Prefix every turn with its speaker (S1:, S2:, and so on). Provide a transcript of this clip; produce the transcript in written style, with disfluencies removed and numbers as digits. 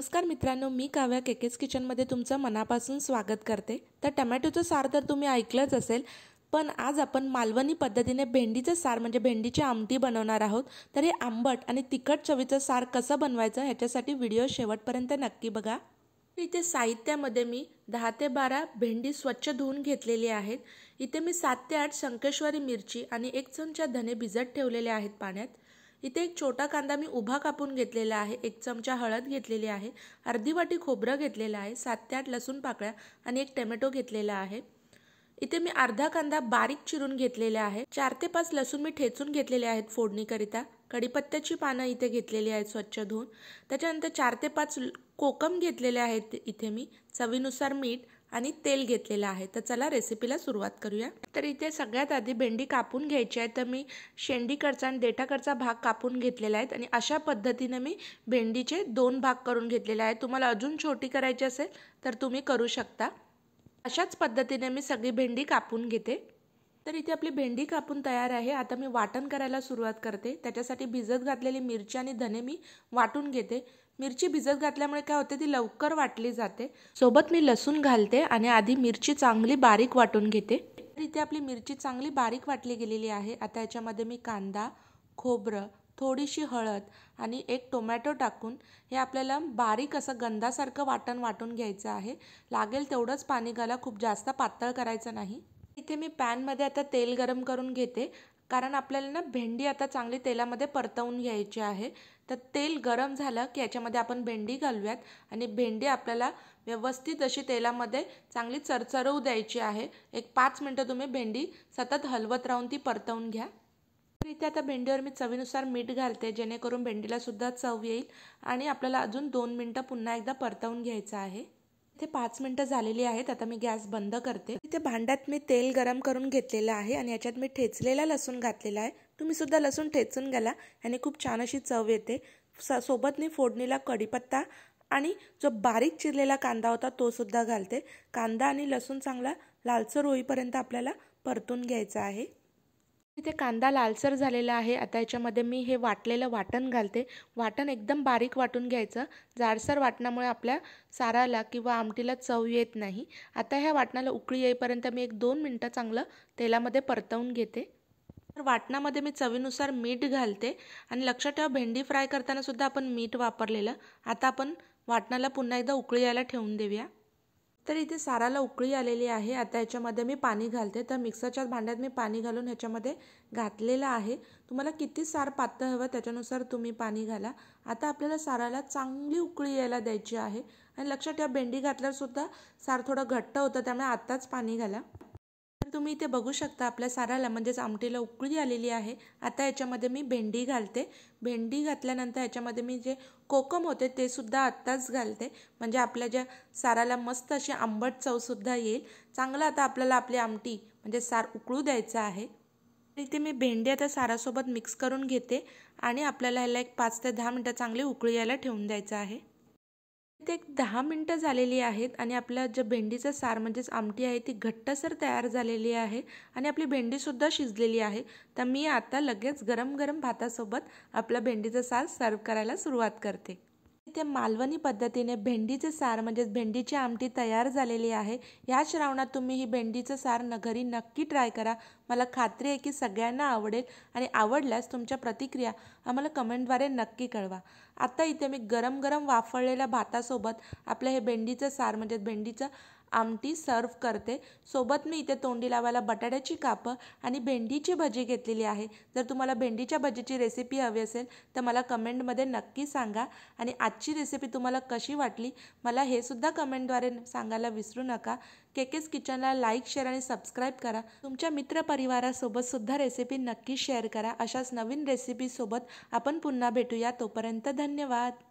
S1: नमस्कार मित्रांनो, मी काव्या केकेस किचनमध्ये तुमचं मनापासून स्वागत करते। तर टोमॅटोचं सार तर तुम्ही ऐकलंच असेल, पण आज आपण मालवणी पद्धतीने भेंडीचं सार म्हणजे भेंडीची आमटी बनवणार आहोत। तर हे आंबट आणि तिखट चवीचं सार कसं बनवायचं ह्याच्यासाठी व्हिडिओ शेवटपर्यंत नक्की बघा। इथे साहित्यामध्ये मी 10 ते 12 भेंडी स्वच्छ धुवून घेतलेली आहेत। इथे मी 7 ते 8 शंकेश्वरी मिरची आणि 1 चमचा धने भिजत ठेवलेले आहेत पाण्यात। इथे एक छोटा कांदा मी उभा कापून घेतलेला आहे, 1 चमचा हळद घेतलेली आहे, अर्धी वाटी खोबरं घेतलेलं आहे, 7 ते 8 लसूण पाकळ्या आणि 1 टोमॅटो घेतलेला आहे। इथे मी अर्धा कांदा बारीक चिरून घेतलेला आहे, 4 ते 5 लसूण मी ठेचून घेतलेले आहेत फोडणीकरिता। कढीपत्त्याची पानं इथे घेतलेली आहेत स्वच्छ धुवून। त्याच्यानंतर 4 ते 5 कोकम घेतलेले आहेत, इथे मी चवीनुसार मीठ आणि तेल घेतलेलं आहे। तर चला रेसिपीला सुरुवात करूया। तर इथे सगळ्यात आधी भेंडी कापून घ्यायची आहे। तर मी शेंडीकडचा आणि देठाकडचा भाग कापून घेतलेला आहे आणि अशा पद्धतीने मी भेंडीचे 2 भाग करून घेतलेले आहेत। तुम्हाला अजून छोटी करायची असेल तर तुम्ही करू शकता। अशाच पद्धतीने मी सगळी भेंडी कापून घेते। तर इथे आपली भेंडी कापून तयार आहे। आता मी वाटण करायला सुरुवात करते। त्याच्यासाठी भिजत घातलेली मिरची आणि धने मी वाटून घेते। मिरची भिजत घातल्यामुळे काय होते, ती लवकर वाटली जाते। सोबत मी लसूण घालते आणि आधी मिरची चांगली बारीक वाटून घेते। तर इथे आपली मिरची चांगली बारीक वाटली गेलेली आहे। आता याच्यामध्ये मी कांदा, खोबरं, थोडीशी हळद आणि 1 टोमॅटो टाकून हे आपल्याला बारीक असं गंधासारखं वाटण वाटून घ्यायचं आहे। लागेल तेवढंच पाणी घाला, खूप जास्त पातळ करायचं नाही। इथे मी पॅनमध्ये आता तेल गरम करून घेते, कारण आपल्याला ना भेंडी आता चांगली तेलामध्ये परतवून घ्यायची आहे। तर तेल गरम झालं की याच्यामध्ये आपण भेंडी घालूयात आणि भेंडी आपल्याला व्यवस्थित अशी तेलामध्ये चांगली चरचरवू द्यायची आहे। एक 5 मिनिटं तुम्ही भेंडी सतत हलवत राहून ती परतवून घ्या। तर इथे आता भेंडीवर मी चवीनुसार मीठ घालते, जेणेकरून भेंडीला सुद्धा चव येईल आणि आपल्याला अजून 2 मिनिटं पुन्हा एकदा परतवून घ्यायचं आहे। इथे 5 मिनिटं झालेली आहेत। आता मी गॅस बंद करते। इथे भांड्यात मी तेल गरम करून घेतलेलं आहे आणि याच्यात मी ठेचलेला लसूण घातलेला आहे। तुम्ही सुद्धा लसूण ठेचून घाला आणि खूप छान अशी चव येते। सोबत मी फोडणीला कढीपत्ता आणि जो बारीक चिरलेला कांदा होता तो सुद्धा घालते। कांदा आणि लसूण चांगला लालसर होईपर्यंत आपल्याला परतून घ्यायचा आहे। इथे कांदा लालसर झालेला आहे। आता याच्यामध्ये मी हे वाटलेलं वाटण घालते। वाटण एकदम बारीक वाटून घ्यायचं, जाडसर वाटणामुळे आपल्या साराला किंवा आमटीला चव येत नाही। आता ह्या वाटणाला उकळी येईपर्यंत मी 1-2 मिनिटं चांगलं तेलामध्ये परतवून घेते। तर वाटणामध्ये मी चवीनुसार मीठ घालते आणि लक्षात ठेवा, भेंडी फ्राय करताना सुद्धा आपण मीठ वापरलेलं। आता आपण वाटणाला पुन्हा एकदा उकळी यायला ठेवून देऊया। तर इथे साराला उकळी आलेली आहे। आता याच्यामध्ये मी पाणी घालते। तर मिक्सरच्या भांड्यात मी पाणी घालून ह्याच्यामध्ये घातलेलं आहे। तुम्हाला किती सार पातळ हवं त्याच्यानुसार तुम्ही पाणी घाला। आता आपल्याला साराला चांगली उकळी यायला द्यायची आहे आणि लक्षात ठेवा, भेंडी घातल्यावर सुद्धा सार थोडं घट्ट होतं, त्यामुळे आत्ताच पाणी घाला। तर तुम्ही इथे बघू शकता आपल्या साराला म्हणजेच आमटीला उकळी आलेली आहे। आता याच्यामध्ये मी भेंडी घालते। भेंडी घातल्यानंतर याच्यामध्ये मी जे कोकम होते ते सुद्धा आत्ताच घालते, म्हणजे आपल्या ज्या साराला मस्त अशी आंबट चव सुद्धा येईल। चांगलं आता आपल्याला आपली आमटी म्हणजे सार उकळू द्यायचं आहे। इथे मी भेंडी आता सारासोबत मिक्स करून घेते आणि आपल्याला ह्याला एक 5 ते 10 मिनिटं चांगली उकळी यायला ठेवून द्यायचं आहे। इथे एक 10 मिनिटं झालेली आहेत आणि आपल्या जे भेंडीचं सार म्हणजेच आमटी आहे ती घट्टसर तयार झालेली आहे आणि आपली भेंडीसुद्धा शिजलेली आहे। तर मी आता लगेच गरम गरम भातासोबत आपल्या भेंडीचं सार सर्व करायला सुरुवात करते। इथे मालवणी पद्धतीने भेंडीचे सार म्हणजेच भेंडीची आमटी तयार झालेली आहे। या श्रावणात तुम्ही ही भेंडीचं सार घरी नक्की ट्राय करा। मला खात्री आहे की सगळ्यांना आवडेल आणि आवडल्यास तुमच्या प्रतिक्रिया आम्हाला कमेंटद्वारे नक्की कळवा। आता इथे मी गरम गरम वाफळलेल्या भातासोबत आपलं हे भेंडीचं सार म्हणजेच भेंडीचं आमटी सर्व करते। सोबत मी इथे तोंडी लावायला बटाट्याची कापं आणि भेंडीची भजी घेतलेली आहे। जर तुम्हाला भेंडीच्या भजीची रेसिपी हवी असेल तर मला कमेंटमध्ये नक्की सांगा आणि आजची रेसिपी तुम्हाला कशी वाटली मला हे सुद्धा कमेंटद्वारे सांगायला विसरू नका। केकेस किचनला लाईक, शेअर आणि सबस्क्राईब करा। तुमच्या मित्रपरिवारासोबत सुद्धा रेसिपी नक्की शेअर करा। अशाच नवीन रेसिपीसोबत आपण पुन्हा भेटूया। तोपर्यंत धन्यवाद।